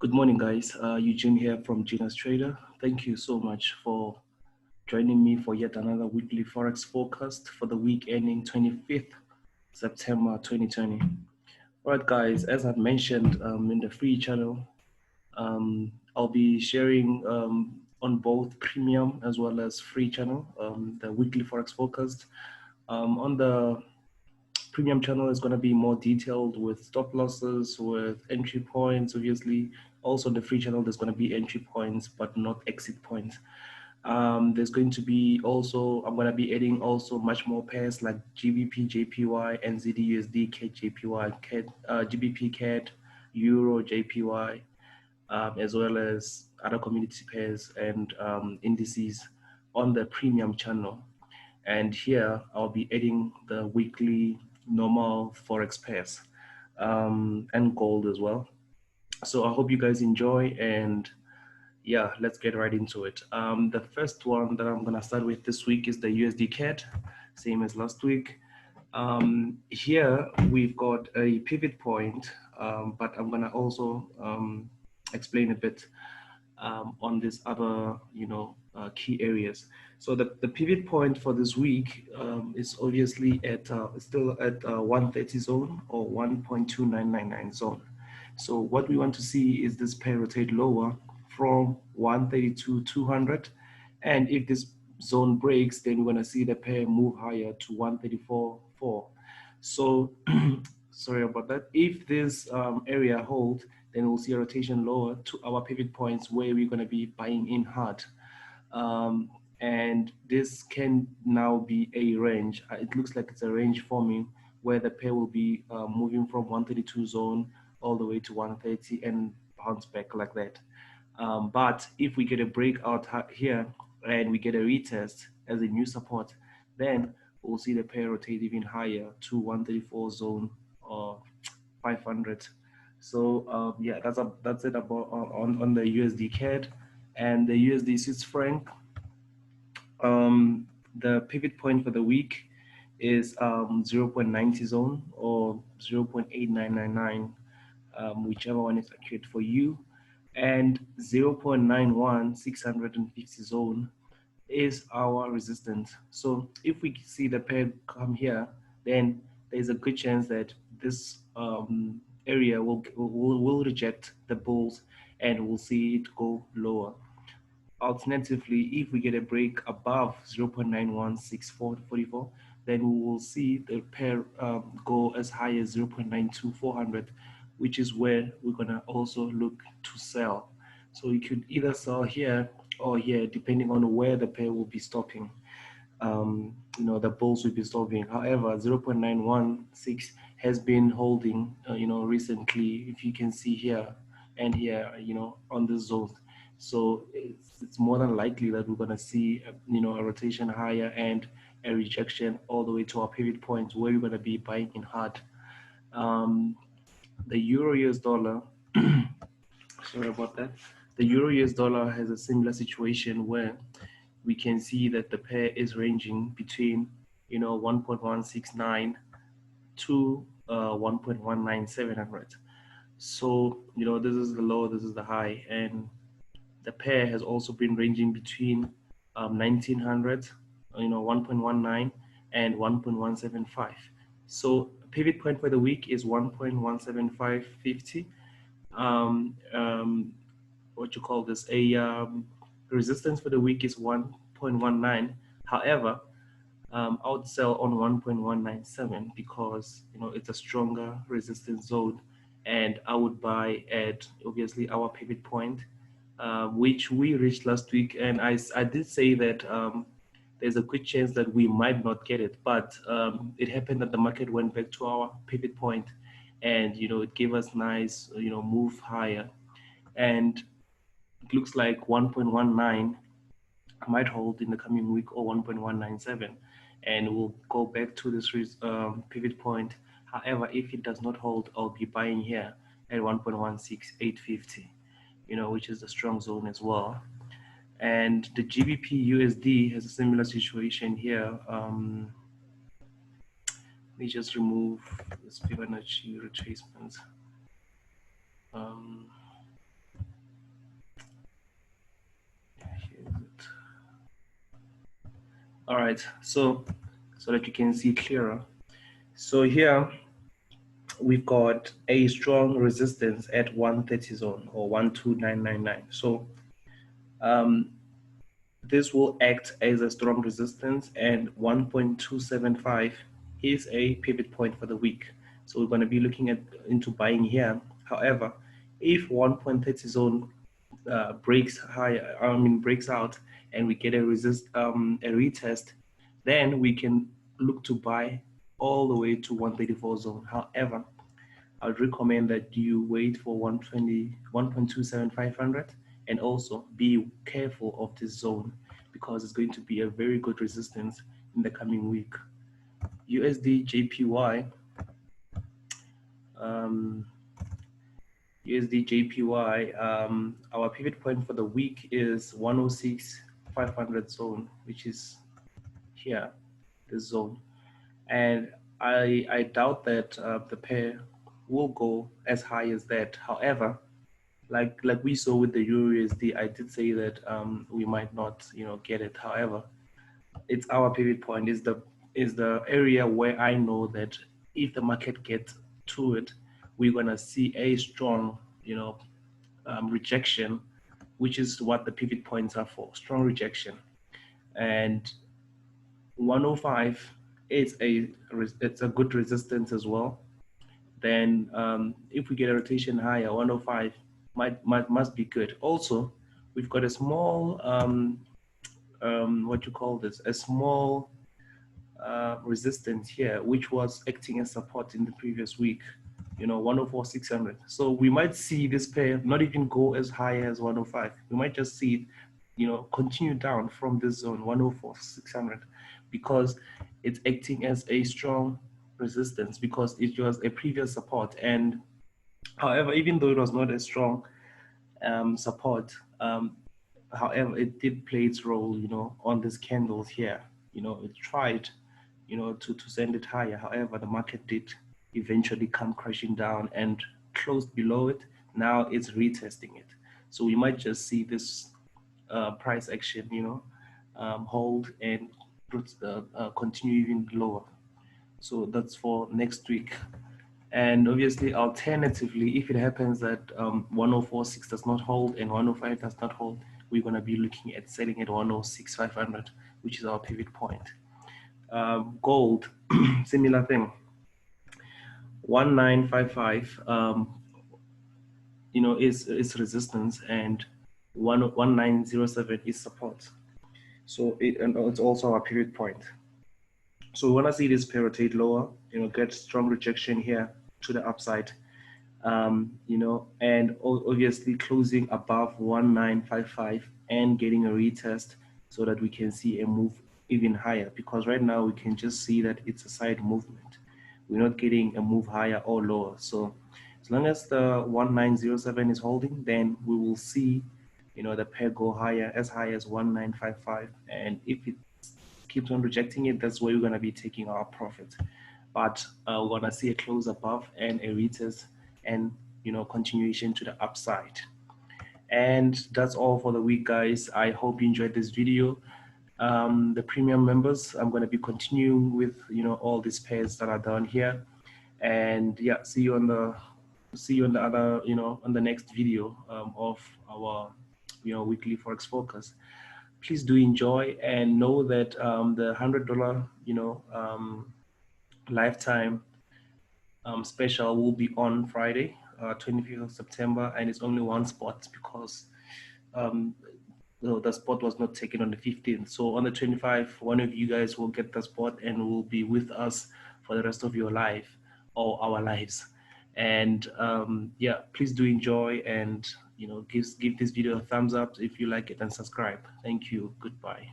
Good morning, guys. Eugene here from Genius Trader. Thank you so much for joining me for yet another weekly Forex forecast for the week ending 25th September 2020. All right, guys, as I've mentioned in the free channel, I'll be sharing on both premium as well as free channel, the weekly Forex forecast. On the premium channel is going to be more detailed with stop losses, with entry points, obviously. Also, the free channel, there's going to be entry points, but not exit points. There's going to be also, I'm going to be adding also much more pairs like GBP, JPY, NZD, USD, CAD, JPY, CAD, GBP, CAD, Euro, JPY, as well as other commodity pairs and indices on the premium channel. And here I'll be adding the weekly normal Forex pairs and gold as well. So I hope you guys enjoy, and yeah, let's get right into it. The first one that I'm gonna start with this week is the USD CAD, same as last week. Here we've got a pivot point, but I'm gonna also explain a bit on these other, key areas. So the pivot point for this week is obviously at still at 130 zone or 1.2999 zone. So what we want to see is this pair rotate lower from 132.200, and if this zone breaks, then we're going to see the pair move higher to 134.4. So sorry about that. If this area hold, then we'll see a rotation lower to our pivot points where we're going to be buying in hard. And this can now be a range. It looks like it's a range forming where the pair will be moving from 132 zone all the way to 130 and bounce back like that. But if we get a breakout here and we get a retest as a new support, then we'll see the pair rotate even higher to 134 zone or 500. So yeah, that's it about on the USD CAD and the USD Swiss franc. The pivot point for the week is 0.90 zone or 0.8999, whichever one is accurate for you, and 0.91 650 zone is our resistance. So if we see the pair come here, then there's a good chance that this area will reject the bulls and we'll see it go lower. Alternatively, if we get a break above 0.916444, then we will see the pair go as high as 0.92400, which is where we're gonna also look to sell. So you could either sell here or here, depending on where the pair will be stopping. The bulls will be stopping. However, 0.916 has been holding, recently, if you can see here and here, on the zones. So it's more than likely that we're going to see, a rotation higher and a rejection all the way to our pivot points where we're going to be buying in hard. The Euro US dollar, sorry about that. The Euro US dollar has a similar situation where we can see that the pair is ranging between, 1.169 to 1.19700. So, this is the low, this is the high, and the pair has also been ranging between 1900, 1.19 and 1.175. So pivot point for the week is 1.17550. What you call this? A resistance for the week is 1.19. However, I would sell on 1.197 because it's a stronger resistance zone, and I would buy at obviously our pivot point, which we reached last week, and I did say that there's a good chance that we might not get it, but it happened that the market went back to our pivot point, and it gave us nice move higher, and it looks like 1.19 might hold in the coming week, or 1.197, and we'll go back to this pivot point. However, if it does not hold, I'll be buying here at 1.16850, which is a strong zone as well. And the GBP USD has a similar situation here. Let me just remove this Fibonacci retracement. All right, so that you can see clearer. So here we've got a strong resistance at 130 zone or 12999. So this will act as a strong resistance, and 1.275 is a pivot point for the week. So we're going to be looking at into buying here. However, if 1.30 zone breaks higher, breaks out, and we get a retest, then we can look to buy all the way to 134 zone. However, I would recommend that you wait for 120, 1.27500, and also be careful of this zone because it's going to be a very good resistance in the coming week. USD JPY, um, USD JPY, our pivot point for the week is 106,500 zone, which is here, this zone. And I doubt that the pair will go as high as that. However, like we saw with the Euro USD, I did say that we might not, get it. However, it's our pivot point, is the area where I know that if the market gets to it, we're gonna see a strong, rejection, which is what the pivot points are for, strong rejection. And 105 is it's a good resistance as well. Then if we get a rotation higher, 105 must be good. Also, we've got a small what you call this, a small resistance here, which was acting as support in the previous week, 104,600. So we might see this pair not even go as high as 105. We might just see it, continue down from this zone, 104,600, because it's acting as a strong resistance because it was a previous support. And however, even though it was not a strong support, however, it did play its role, on these candles here. It tried, to send it higher. However, the market did eventually come crashing down and closed below it. Now it's retesting it. So we might just see this price action, hold and continue even lower. So that's for next week. And obviously, alternatively, if it happens that 104.6 does not hold and 105 does not hold, we're going to be looking at selling at 106,500, which is our pivot point. Gold, similar thing. 1955, is resistance, and 1907 is support. So it's also our pivot point. So we want to see this pair rotate lower, get strong rejection here to the upside, and obviously closing above 1955 and getting a retest so that we can see a move even higher, because right now we can just see that it's a side movement. We're not getting a move higher or lower. So as long as the 1907 is holding, then we will see, the pair go higher, as high as 1955. And if it keeps on rejecting it, that's where we're going to be taking our profit. But we're going to see a close above and a retest and, continuation to the upside. And that's all for the week, guys. I hope you enjoyed this video. The premium members, I'm going to be continuing with, all these pairs that are down here. And yeah, see you on the other, on the next video of our, weekly Forex focus. Please do enjoy and know that the $100, lifetime special will be on Friday, 25th of September, and it's only one spot because the spot was not taken on the 15th. So on the 25th, one of you guys will get the spot and will be with us for the rest of your life or our lives. And yeah, please do enjoy, and give this video a thumbs up if you like it, and subscribe. Thank you. Goodbye.